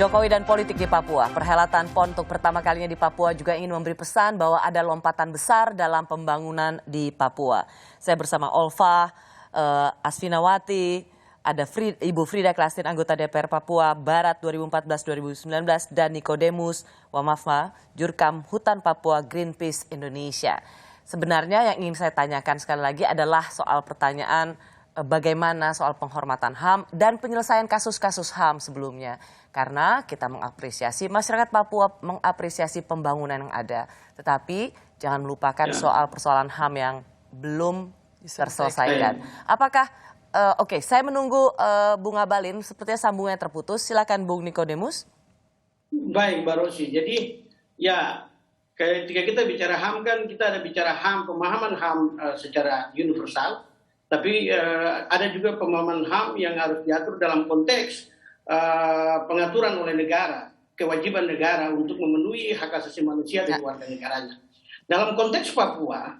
Jokowi dan politik di Papua. Perhelatan PON untuk pertama kalinya di Papua juga ingin memberi pesan bahwa ada lompatan besar dalam pembangunan di Papua. Saya bersama Olva Asfinawati, ada Ibu Frida Klastin, anggota DPR Papua Barat 2014-2019, dan Nikodemus Wamafma, Jurkam Hutan Papua Greenpeace Indonesia. Sebenarnya yang ingin saya tanyakan sekali lagi adalah soal pertanyaan bagaimana soal penghormatan HAM dan penyelesaian kasus-kasus HAM sebelumnya. Karena kita mengapresiasi, masyarakat Papua mengapresiasi pembangunan yang ada. Tetapi jangan melupakan soal persoalan HAM yang belum terselesaikan. Apakah, oke, saya menunggu Bung Abalin, sepertinya sambungannya terputus. Silakan Bung Nikodemus. Baik, Mbak Rosi. Jadi ya ketika kita bicara HAM kan kita ada bicara HAM, pemahaman HAM secara universal. Tapi ada juga pemahaman HAM yang harus diatur dalam konteks pengaturan oleh negara, kewajiban negara untuk memenuhi hak asasi manusia dan warga negaranya. Dalam konteks Papua,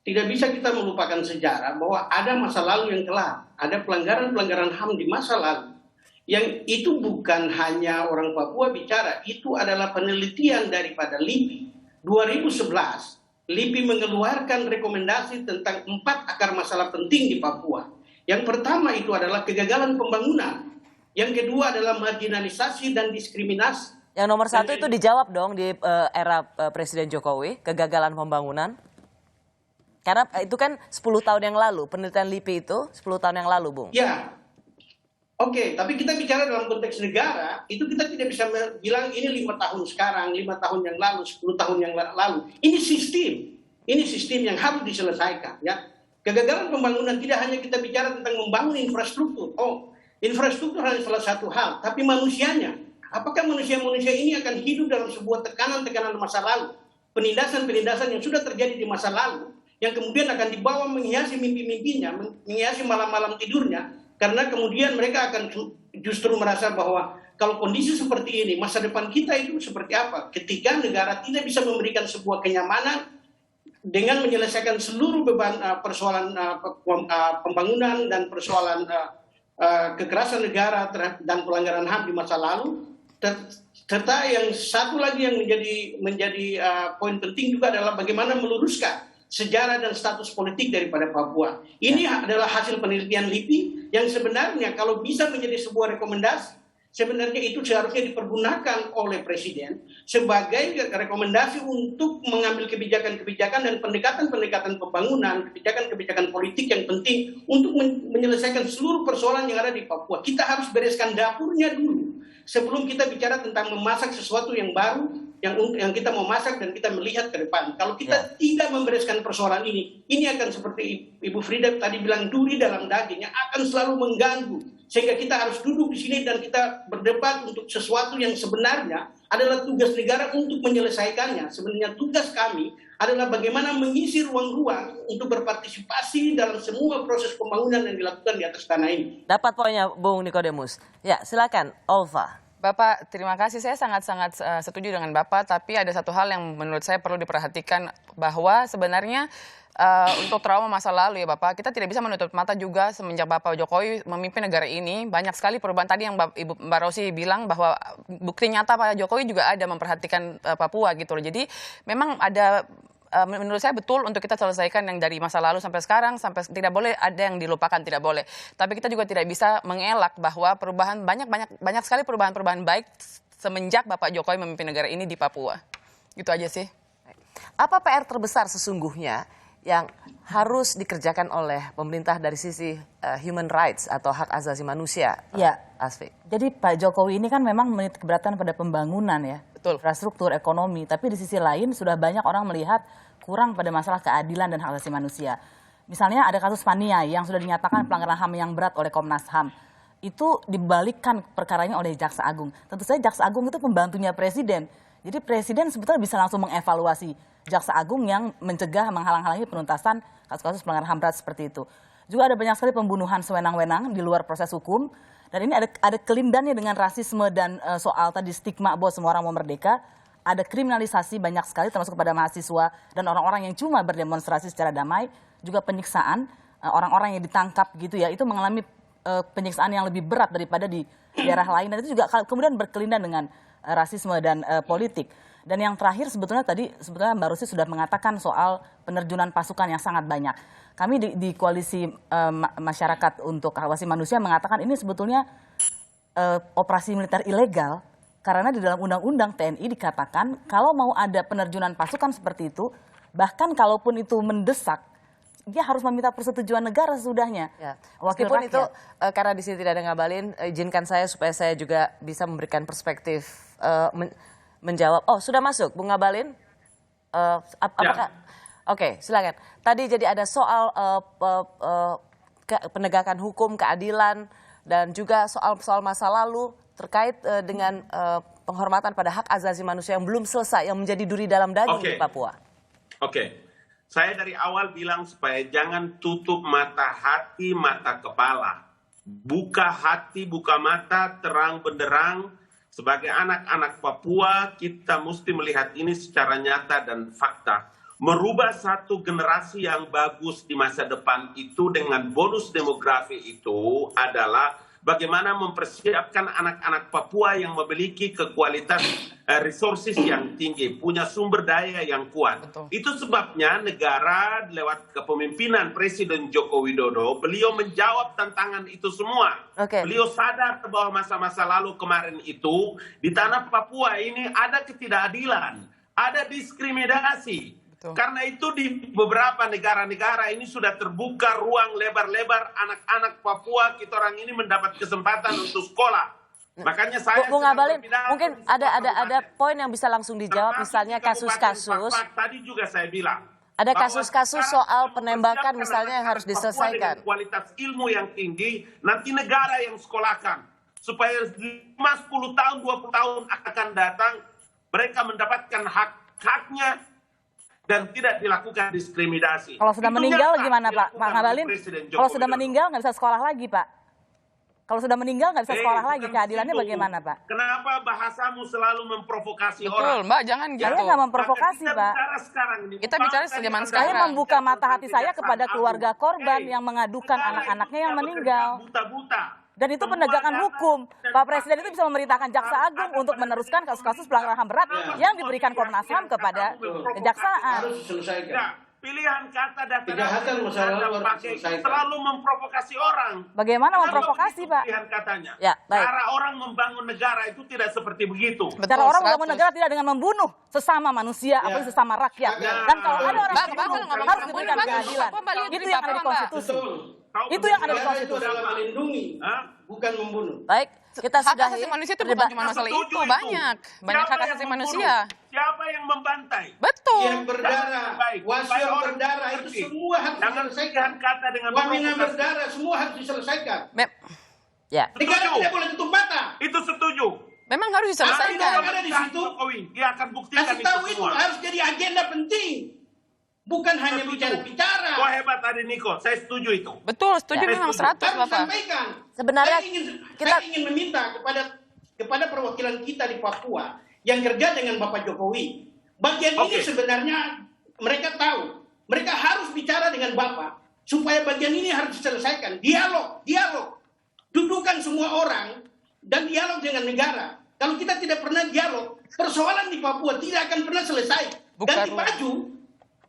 tidak bisa kita melupakan sejarah bahwa ada masa lalu yang kelam, ada pelanggaran-pelanggaran HAM di masa lalu. Yang itu bukan hanya orang Papua bicara, itu adalah penelitian daripada LIPI. 2011, LIPI mengeluarkan rekomendasi tentang 4 akar masalah penting di Papua. Yang pertama itu adalah kegagalan pembangunan. Yang kedua adalah marginalisasi dan diskriminasi. Yang nomor 1 itu dijawab dong di era Presiden Jokowi, kegagalan pembangunan. Karena itu kan 10 tahun yang lalu, penelitian LIPI itu 10 tahun yang lalu, Bung. Ya, oke, tapi kita bicara dalam konteks negara, itu kita tidak bisa bilang ini 5 tahun sekarang, 5 tahun yang lalu, 10 tahun yang lalu. Ini sistem yang harus diselesaikan. Ya. Kegagalan pembangunan tidak hanya kita bicara tentang membangun infrastruktur. Infrastruktur hanya salah satu hal, tapi manusianya. Apakah manusia-manusia ini akan hidup dalam sebuah tekanan-tekanan masa lalu? Penindasan-penindasan yang sudah terjadi di masa lalu, yang kemudian akan dibawa menghiasi mimpi-mimpinya, menghiasi malam-malam tidurnya, karena kemudian mereka akan justru merasa bahwa kalau kondisi seperti ini, masa depan kita itu seperti apa? Ketika negara tidak bisa memberikan sebuah kenyamanan dengan menyelesaikan seluruh beban persoalan pembangunan dan persoalan kekerasan negara dan pelanggaran HAM di masa lalu, serta yang satu lagi yang menjadi poin penting juga adalah bagaimana meluruskan sejarah dan status politik daripada Papua. Ini adalah hasil penelitian LIPI yang sebenarnya kalau bisa menjadi sebuah rekomendasi, sebenarnya itu seharusnya dipergunakan oleh Presiden sebagai rekomendasi untuk mengambil kebijakan-kebijakan dan pendekatan-pendekatan pembangunan, kebijakan-kebijakan politik yang penting untuk menyelesaikan seluruh persoalan yang ada di Papua. Kita harus bereskan dapurnya dulu sebelum kita bicara tentang memasak sesuatu yang baru, yang kita mau masak dan kita melihat ke depan. Kalau kita tidak membereskan persoalan ini akan seperti Ibu Frida tadi bilang, duri dalam daging yang akan selalu mengganggu. Sehingga kita harus duduk di sini dan kita berdebat untuk sesuatu yang sebenarnya adalah tugas negara untuk menyelesaikannya. Sebenarnya tugas kami adalah bagaimana mengisi ruang-ruang untuk berpartisipasi dalam semua proses pembangunan yang dilakukan di atas tanah ini. Dapat poinnya, Bung Nikodemus. Ya, silakan, Olva. Bapak, terima kasih. Saya sangat-sangat setuju dengan Bapak, tapi ada satu hal yang menurut saya perlu diperhatikan, bahwa sebenarnya untuk trauma masa lalu ya Bapak, kita tidak bisa menutup mata juga semenjak Bapak Jokowi memimpin negara ini, banyak sekali perubahan tadi yang Mbak Rosi bilang bahwa bukti nyata Pak Jokowi juga ada memperhatikan Papua gitu loh. Jadi memang ada, menurut saya betul untuk kita selesaikan yang dari masa lalu sampai sekarang, sampai tidak boleh ada yang dilupakan, tidak boleh. Tapi kita juga tidak bisa mengelak bahwa perubahan banyak sekali perubahan-perubahan baik semenjak Bapak Jokowi memimpin negara ini di Papua. Gitu aja sih. Apa PR terbesar sesungguhnya yang harus dikerjakan oleh pemerintah dari sisi human rights atau hak asasi manusia? Ya, Asfi. Jadi Pak Jokowi ini kan memang menit keberatan pada pembangunan ya, betul, infrastruktur, ekonomi. Tapi di sisi lain sudah banyak orang melihat kurang pada masalah keadilan dan hak asasi manusia. Misalnya ada kasus Paniai yang sudah dinyatakan pelanggaran HAM yang berat oleh Komnas HAM. Itu dibalikkan perkaranya oleh Jaksa Agung. Tentu saja Jaksa Agung itu pembantunya Presiden. Jadi Presiden sebetulnya bisa langsung mengevaluasi Jaksa Agung yang mencegah, menghalang-halangi penuntasan kasus-kasus pelanggaran HAM berat seperti itu. Juga ada banyak sekali pembunuhan sewenang-wenang di luar proses hukum. Dan ini ada kelindannya dengan rasisme dan soal tadi stigma bahwa semua orang mau merdeka. Ada kriminalisasi banyak sekali termasuk kepada mahasiswa dan orang-orang yang cuma berdemonstrasi secara damai. Juga penyiksaan orang-orang yang ditangkap gitu ya, itu mengalami penyiksaan yang lebih berat daripada di daerah lain, dan itu juga kemudian berkelindan dengan rasisme dan politik. Dan yang terakhir sebetulnya Mbak Rosi sudah mengatakan soal penerjunan pasukan yang sangat banyak. Kami di koalisi masyarakat untuk hak asasi manusia mengatakan ini sebetulnya operasi militer ilegal, karena di dalam undang-undang TNI dikatakan kalau mau ada penerjunan pasukan seperti itu, bahkan kalaupun itu mendesak, dia harus meminta persetujuan negara sesudahnya. Ya. Wakil Meskipun rakyat. itu karena di sini tidak ada Ngabalin, izinkan saya supaya saya juga bisa memberikan perspektif menjawab. Oh, sudah masuk Bung Ngabalin? Apakah? Oke, silakan. Tadi jadi ada soal penegakan hukum, keadilan, dan juga soal masa lalu terkait dengan penghormatan pada hak asasi manusia yang belum selesai, yang menjadi duri dalam daging di Papua. Oke. Saya dari awal bilang supaya jangan tutup mata hati, mata kepala. Buka hati, buka mata, terang benderang. Sebagai anak-anak Papua, kita mesti melihat ini secara nyata dan fakta. Merubah satu generasi yang bagus di masa depan itu dengan bonus demografi itu adalah bagaimana mempersiapkan anak-anak Papua yang memiliki kualitas resources yang tinggi, punya sumber daya yang kuat. Betul. Itu sebabnya negara lewat kepemimpinan Presiden Joko Widodo, beliau menjawab tantangan itu semua. Oke. Beliau sadar bahwa masa-masa lalu kemarin itu di tanah Papua ini ada ketidakadilan, ada diskriminasi. Betul. Karena itu di beberapa negara-negara ini sudah terbuka ruang lebar-lebar anak-anak Papua, kita orang ini mendapat kesempatan untuk sekolah. Makanya saya Bung sedang Ngabalin, berbicara mungkin di semua ada kabupaten. poin yang bisa langsung dijawab, Termasuk misalnya di Kabupaten kasus-kasus. Pak, tadi juga saya bilang. Ada bahwa kasus-kasus sekarang soal kita penembakan mempersiapkan misalnya yang harus anak-anak Papua diselesaikan. dengan kualitas ilmu yang tinggi, nanti negara yang sekolahkan. Supaya 5-10 tahun, 20 tahun akan datang, mereka mendapatkan hak-haknya dan tidak dilakukan diskriminasi. Kalau sudah Itu meninggal nyata gimana Pak dilakukan Ngabalin? oleh Presiden Joko Kalau sudah Widodo. meninggal nggak bisa sekolah lagi Pak. Kalau sudah meninggal nggak bisa sekolah lagi, bukan keadilannya begitu. bagaimana Pak? Kenapa bahasamu selalu memprovokasi Betul, orang? Mbak, jangan gitu. Saya nggak memprovokasi, Maka kita Pak. bicara sekarang ini. Kita bicara Bangsa zaman yang sekarang. Saya berdasarkan membuka mata hati saya kejaksaan kepada agung. keluarga korban Hey, yang mengadukan negara anak-anaknya itu yang tidak meninggal. bekerja buta-buta. Dan itu Semua penegakan data hukum. dan Pak Presiden fakta itu bisa memerintahkan Jaksa Agung untuk meneruskan kasus-kasus pelanggaran HAM berat yang diberikan Komnas HAM kepada kejaksaan. Harus diselesaikan. Nah, pilihan kata data Kejahatan masa lalu harus pakai diselesaikan. selalu memprovokasi orang. Bagaimana Kenapa memprovokasi, begitu Pak? Pilihan katanya. Ya, baik. Cara orang membangun negara itu tidak seperti begitu. Cara orang membangun 100. negara tidak dengan membunuh sesama manusia, apalagi sesama rakyat. Ya. Dan kalau ada orang Mbak, yang Bapak membunuh, ngomong harus membunuh, diberikan Mbak. keadilan. Bapak lihat Itu berita yang ada di apa, Mbak? konstitusi. Betul. Itu yang ada di Negara itu konstitusi. adalah melindungi, Hah? bukan membunuh. Baik, kita Hak sudah asasi manusia itu bukan cuma masalah Setuju itu, banyak Siapa hak yang asasi membunuh? manusia. Siapa yang membantai? Betul. Yang berdarah, Baik, wasit supaya orang berdarah itu mengerti. semua harus Jangan diselesaikan. pilihan kata dengan Wamena memprovokasi. berdarah semua harus diselesaikan. ya. Negara Setuju. tidak boleh tutup mata. Itu setuju. Memang harus Apa diselesaikan. yang ada di situ? Jokowi, dia akan buktikan Kasih itu tahu itu semua. harus jadi agenda penting. Bukan hanya Setuju. bicara-bicara. Wah, hebat Adi Niko, saya setuju itu. Betul, setuju Ya. memang Setuju. 100 Harus Bapak. sampaikan. Sebenarnya saya ingin meminta kepada perwakilan kita di Papua yang kerja dengan Bapak Jokowi. Bagian ini Oke. sebenarnya mereka tahu. Mereka harus bicara dengan Bapak supaya bagian ini harus diselesaikan. Dialog. Dudukan semua orang dan dialog dengan negara. Kalau kita tidak pernah dialog, persoalan di Papua tidak akan pernah selesai. Bukan Dan di ruang.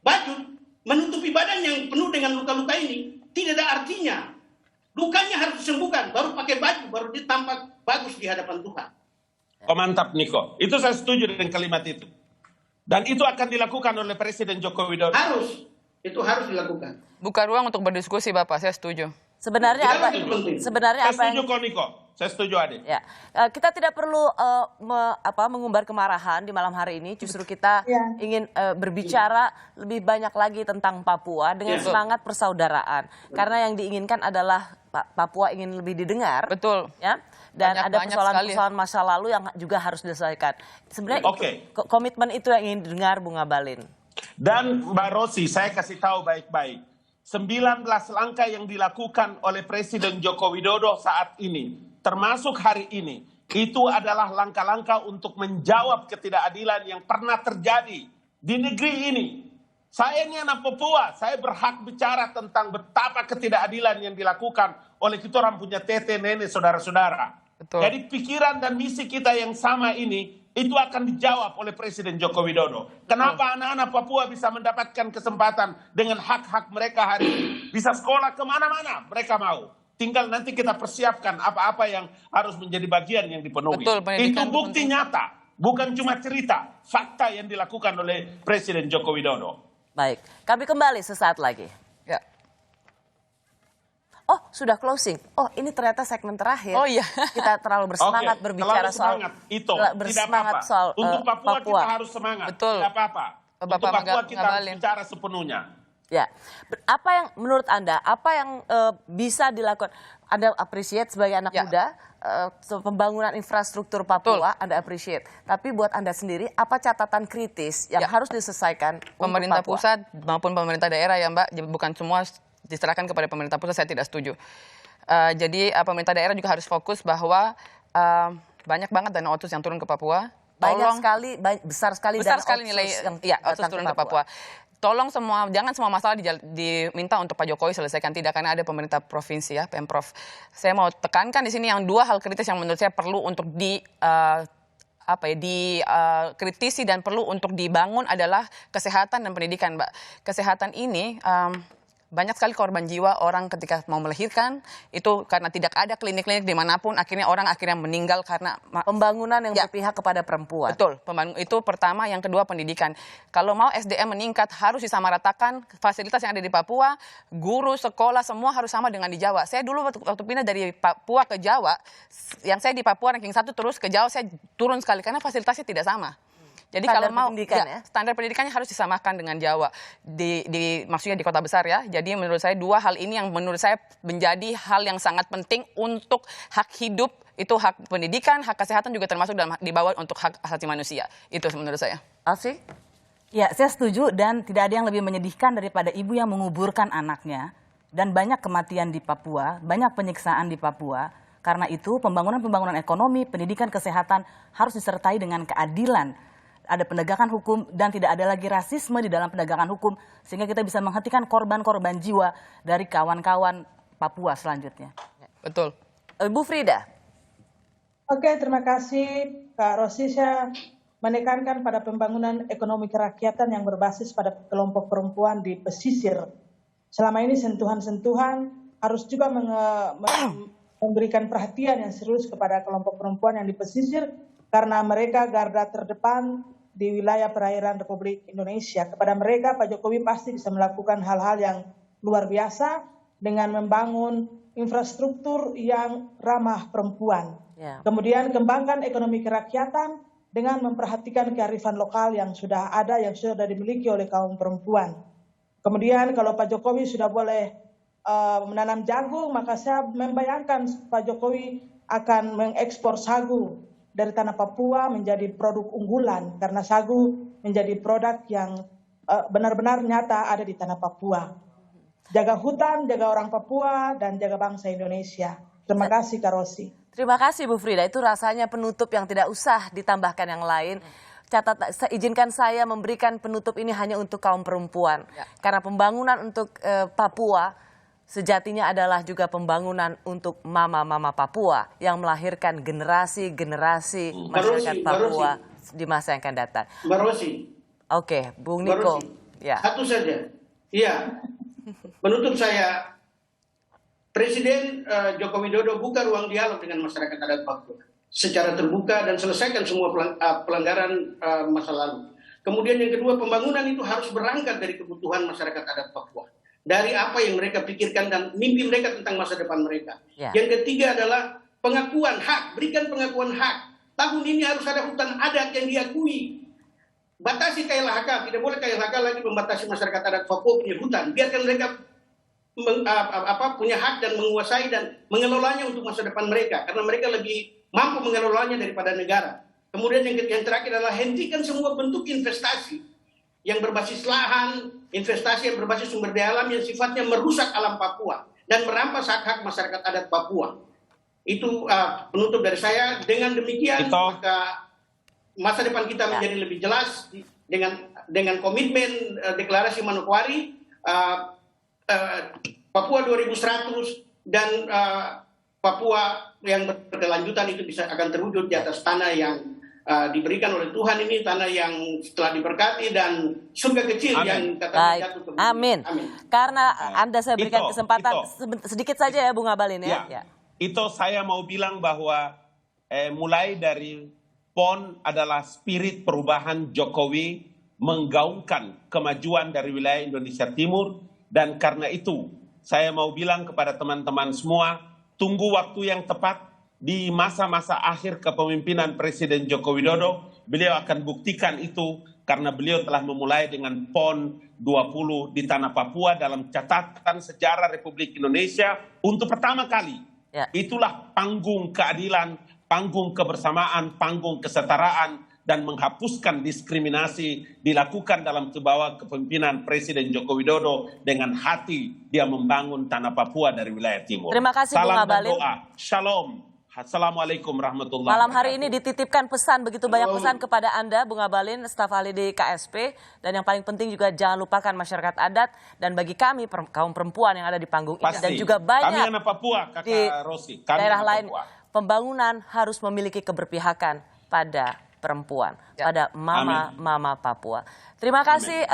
baju menutupi badan yang penuh dengan luka-luka ini tidak ada artinya. Lukanya harus disembuhkan, baru pakai baju, baru ditampak bagus di hadapan Tuhan. Oh, mantap Niko. Itu saya setuju dengan kalimat itu. Dan itu akan dilakukan oleh Presiden Joko Widodo. Itu harus dilakukan. Buka ruang untuk berdiskusi Bapak, saya setuju. Sebenarnya Kita apa? itu penting. Sebenarnya Saya apa yang setuju kok Niko. Saya setuju Adi. Ya, kita tidak perlu mengumbar kemarahan di malam hari ini. Justru kita ingin berbicara lebih banyak lagi tentang Papua dengan Ya. semangat persaudaraan. Karena yang diinginkan adalah Papua ingin lebih didengar. Betul. Ya, dan Banyak ada sekali. persoalan-persoalan masa lalu yang juga harus diselesaikan. Sebenarnya Oke. komitmen itu yang ingin didengar, Bung Ngabalin. Dan Mbak Rosi, saya kasih tahu baik-baik. 19 langkah yang dilakukan oleh Presiden Joko Widodo saat ini, termasuk hari ini, itu adalah langkah-langkah untuk menjawab ketidakadilan yang pernah terjadi di negeri ini. Saya ini anak Papua, saya berhak bicara tentang betapa ketidakadilan yang dilakukan oleh kita orang punya tete, nenek, saudara-saudara. Betul. Jadi pikiran dan misi kita yang sama ini, itu akan dijawab oleh Presiden Joko Widodo. Kenapa anak-anak Papua bisa mendapatkan kesempatan dengan hak-hak mereka hari ini? Bisa sekolah kemana-mana mereka mau. Tinggal nanti kita persiapkan apa-apa yang harus menjadi bagian yang dipenuhi. Betul, pendidikan Itu bukti nyata, bukan cuma cerita, fakta yang dilakukan oleh Presiden Joko Widodo. Baik, kami kembali sesaat lagi. Ya. Oh, sudah closing. Oh, ini ternyata segmen terakhir. Oh iya. Kita terlalu bersemangat Oke, berbicara terlalu soal semangat. Itu bersemangat tidak apa-apa. soal Untuk Papua, kita harus semangat. Betul. Tidak apa-apa. Bapak Untuk Papua kita harus ngabalin. bicara sepenuhnya. Ya, apa yang menurut Anda, apa yang bisa dilakukan? Anda appreciate sebagai anak Ya. muda, pembangunan infrastruktur Papua, Anda appreciate. Tapi buat Anda sendiri, apa catatan kritis yang Ya. harus diselesaikan untuk Pemerintah Papua? pusat maupun pemerintah daerah ya Mbak, bukan semua diserahkan kepada pemerintah pusat, saya tidak setuju. Jadi pemerintah daerah juga harus fokus bahwa banyak banget dana otsus yang turun ke Papua. Banyak sekali, besar sekali besar dana sekali otsus nilai yang otsus datang turun ke Papua. Tolong jangan semua masalah diminta untuk Pak Jokowi selesaikan, tidak, karena ada pemerintah provinsi ya, Pemprov. Saya mau tekankan di sini yang dua hal kritis yang menurut saya perlu untuk dikritisi dan perlu untuk dibangun adalah kesehatan dan pendidikan, Mbak. Kesehatan ini banyak sekali korban jiwa orang ketika mau melahirkan, itu karena tidak ada klinik-klinik dimanapun, akhirnya meninggal karena pembangunan yang Ya. berpihak kepada perempuan. Betul, itu pertama. Yang kedua, pendidikan. Kalau mau SDM meningkat, harus disamaratakan fasilitas yang ada di Papua, guru, sekolah, semua harus sama dengan di Jawa. Saya dulu waktu pindah dari Papua ke Jawa, yang saya di Papua ranking 1 terus ke Jawa, saya turun sekali karena fasilitasnya tidak sama. Jadi Standar kalau mau pendidikan ya? standar pendidikannya harus disamakan dengan Jawa, maksudnya di kota besar ya. Jadi menurut saya dua hal ini yang menurut saya menjadi hal yang sangat penting untuk hak hidup, itu hak pendidikan, hak kesehatan juga termasuk di bawah untuk hak asasi manusia. Itu menurut saya. Alfi? Ya, saya setuju, dan tidak ada yang lebih menyedihkan daripada ibu yang menguburkan anaknya. Dan banyak kematian di Papua, banyak penyiksaan di Papua. Karena itu pembangunan ekonomi, pendidikan, kesehatan harus disertai dengan keadilan. Ada penegakan hukum dan tidak ada lagi rasisme di dalam penegakan hukum, sehingga kita bisa menghentikan korban-korban jiwa dari kawan-kawan Papua selanjutnya. Betul. Bu Frida? Oke, terima kasih Kak Rosi. Saya menekankan pada pembangunan ekonomi kerakyatan yang berbasis pada kelompok perempuan di pesisir. Selama ini sentuhan-sentuhan harus juga memberikan perhatian yang serius kepada kelompok perempuan yang di pesisir, karena mereka garda terdepan di wilayah perairan Republik Indonesia. Kepada mereka Pak Jokowi pasti bisa melakukan hal-hal yang luar biasa dengan membangun infrastruktur yang ramah perempuan. Ya. Kemudian kembangkan ekonomi kerakyatan dengan memperhatikan kearifan lokal yang sudah ada, yang sudah dimiliki oleh kaum perempuan. Kemudian kalau Pak Jokowi sudah boleh menanam jagung, maka saya membayangkan Pak Jokowi akan mengekspor sagu dari tanah Papua menjadi produk unggulan, karena sagu menjadi produk yang benar-benar nyata ada di tanah Papua. Jaga hutan, jaga orang Papua, dan jaga bangsa Indonesia. Terima kasih Kak Rosi. Terima kasih Bu Frida, itu rasanya penutup yang tidak usah ditambahkan yang lain. Izinkan saya memberikan penutup ini hanya untuk kaum perempuan. Karena pembangunan untuk Papua sejatinya adalah juga pembangunan untuk mama-mama Papua yang melahirkan generasi-generasi masyarakat Papua di masa yang akan datang. Mbak Rosi. Oke, Bung Niko. Ya. Satu saja. Iya. Menutup saya, Presiden Joko Widodo buka ruang dialog dengan masyarakat adat Papua secara terbuka dan selesaikan semua pelanggaran masa lalu. Kemudian yang kedua, pembangunan itu harus berangkat dari kebutuhan masyarakat adat Papua. Dari apa yang mereka pikirkan dan mimpi mereka tentang masa depan mereka. Ya. Yang ketiga adalah pengakuan hak, berikan pengakuan hak. Tahun ini harus ada hutan adat yang diakui. Batasi KLHK, tidak boleh KLHK lagi membatasi masyarakat adat Papua punya hutan. Biarkan mereka punya hak dan menguasai dan mengelolanya untuk masa depan mereka, karena mereka lebih mampu mengelolanya daripada negara. Kemudian yang terakhir adalah hentikan semua bentuk investasi yang berbasis lahan, investasi yang berbasis sumber daya alam yang sifatnya merusak alam Papua dan merampas hak-hak masyarakat adat Papua. Itu penutup dari saya. Dengan demikian maka masa depan kita menjadi lebih jelas dengan komitmen deklarasi Manokwari, Papua 2100 dan Papua yang berkelanjutan itu akan terwujud di atas tanah yang diberikan oleh Tuhan ini, tanah yang telah diberkati dan surga kecil yang katanya jatuh ke bumi. Amin. Karena Anda saya berikan kesempatan sedikit saja ya Bung Abalin ya. Itu saya mau bilang bahwa mulai dari PON adalah spirit perubahan Jokowi menggaungkan kemajuan dari wilayah Indonesia Timur, dan karena itu saya mau bilang kepada teman-teman semua, tunggu waktu yang tepat di masa-masa akhir kepemimpinan Presiden Joko Widodo. Beliau akan buktikan itu karena beliau telah memulai dengan PON 20 di tanah Papua dalam catatan sejarah Republik Indonesia untuk pertama kali. Itulah panggung keadilan, panggung kebersamaan, panggung kesetaraan, dan menghapuskan diskriminasi dilakukan dalam bawah kepemimpinan Presiden Joko Widodo. Dengan hati dia membangun tanah Papua dari wilayah timur. Terima kasih Bung Abalin. Salam dan doa. Shalom. Assalamualaikum warahmatullahi wabarakatuh. Malam hari ini dititipkan pesan, begitu banyak pesan kepada Anda, Bung Abalin, staf ahli di KSP. Dan yang paling penting juga jangan lupakan masyarakat adat. Dan bagi kami, kaum perempuan yang ada di panggung ini. Dan juga banyak kami anak Papua, Kakak di Rosi. Kami daerah anak lain. Papua. Pembangunan harus memiliki keberpihakan pada perempuan, pada mama Papua. Terima kasih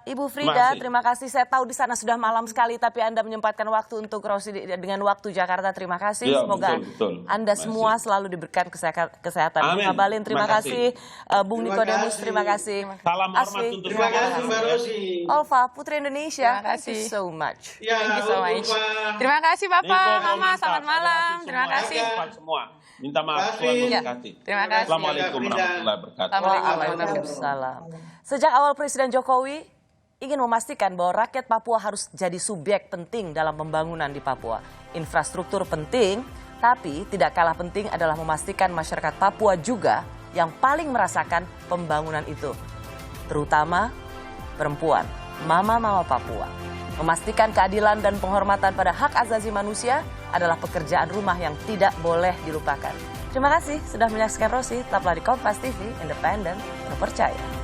Ibu Frida, terima kasih. Saya tahu di sana sudah malam sekali, tapi Anda menyempatkan waktu untuk Rosi dengan waktu Jakarta. Terima kasih. Semoga Anda semua selalu diberikan kesehatan. Bung Abalin, terima kasih. Bung Nikodemus, terima kasih. Salam hormat untuk terima kasih Mbak Rosi. Olva, Putri Indonesia. Terima kasih. Thank you so much. Thank you so much. Terima kasih Bapak, Mama, selamat malam. Terima kasih. Semua. Minta maaf, Tuhan memberkati. Terima kasih. Assalamualaikum warahmatullahi wabarakatuh. Waalaikumsalam. Sejak awal Presiden Jokowi ingin memastikan bahwa rakyat Papua harus jadi subjek penting dalam pembangunan di Papua. Infrastruktur penting, tapi tidak kalah penting adalah memastikan masyarakat Papua juga yang paling merasakan pembangunan itu. Terutama perempuan, mama-mama Papua. Memastikan keadilan dan penghormatan pada hak asasi manusia adalah pekerjaan rumah yang tidak boleh dilupakan. Terima kasih sudah menyaksikan Rosi. Tetaplah di Kompas TV, independen, terpercaya.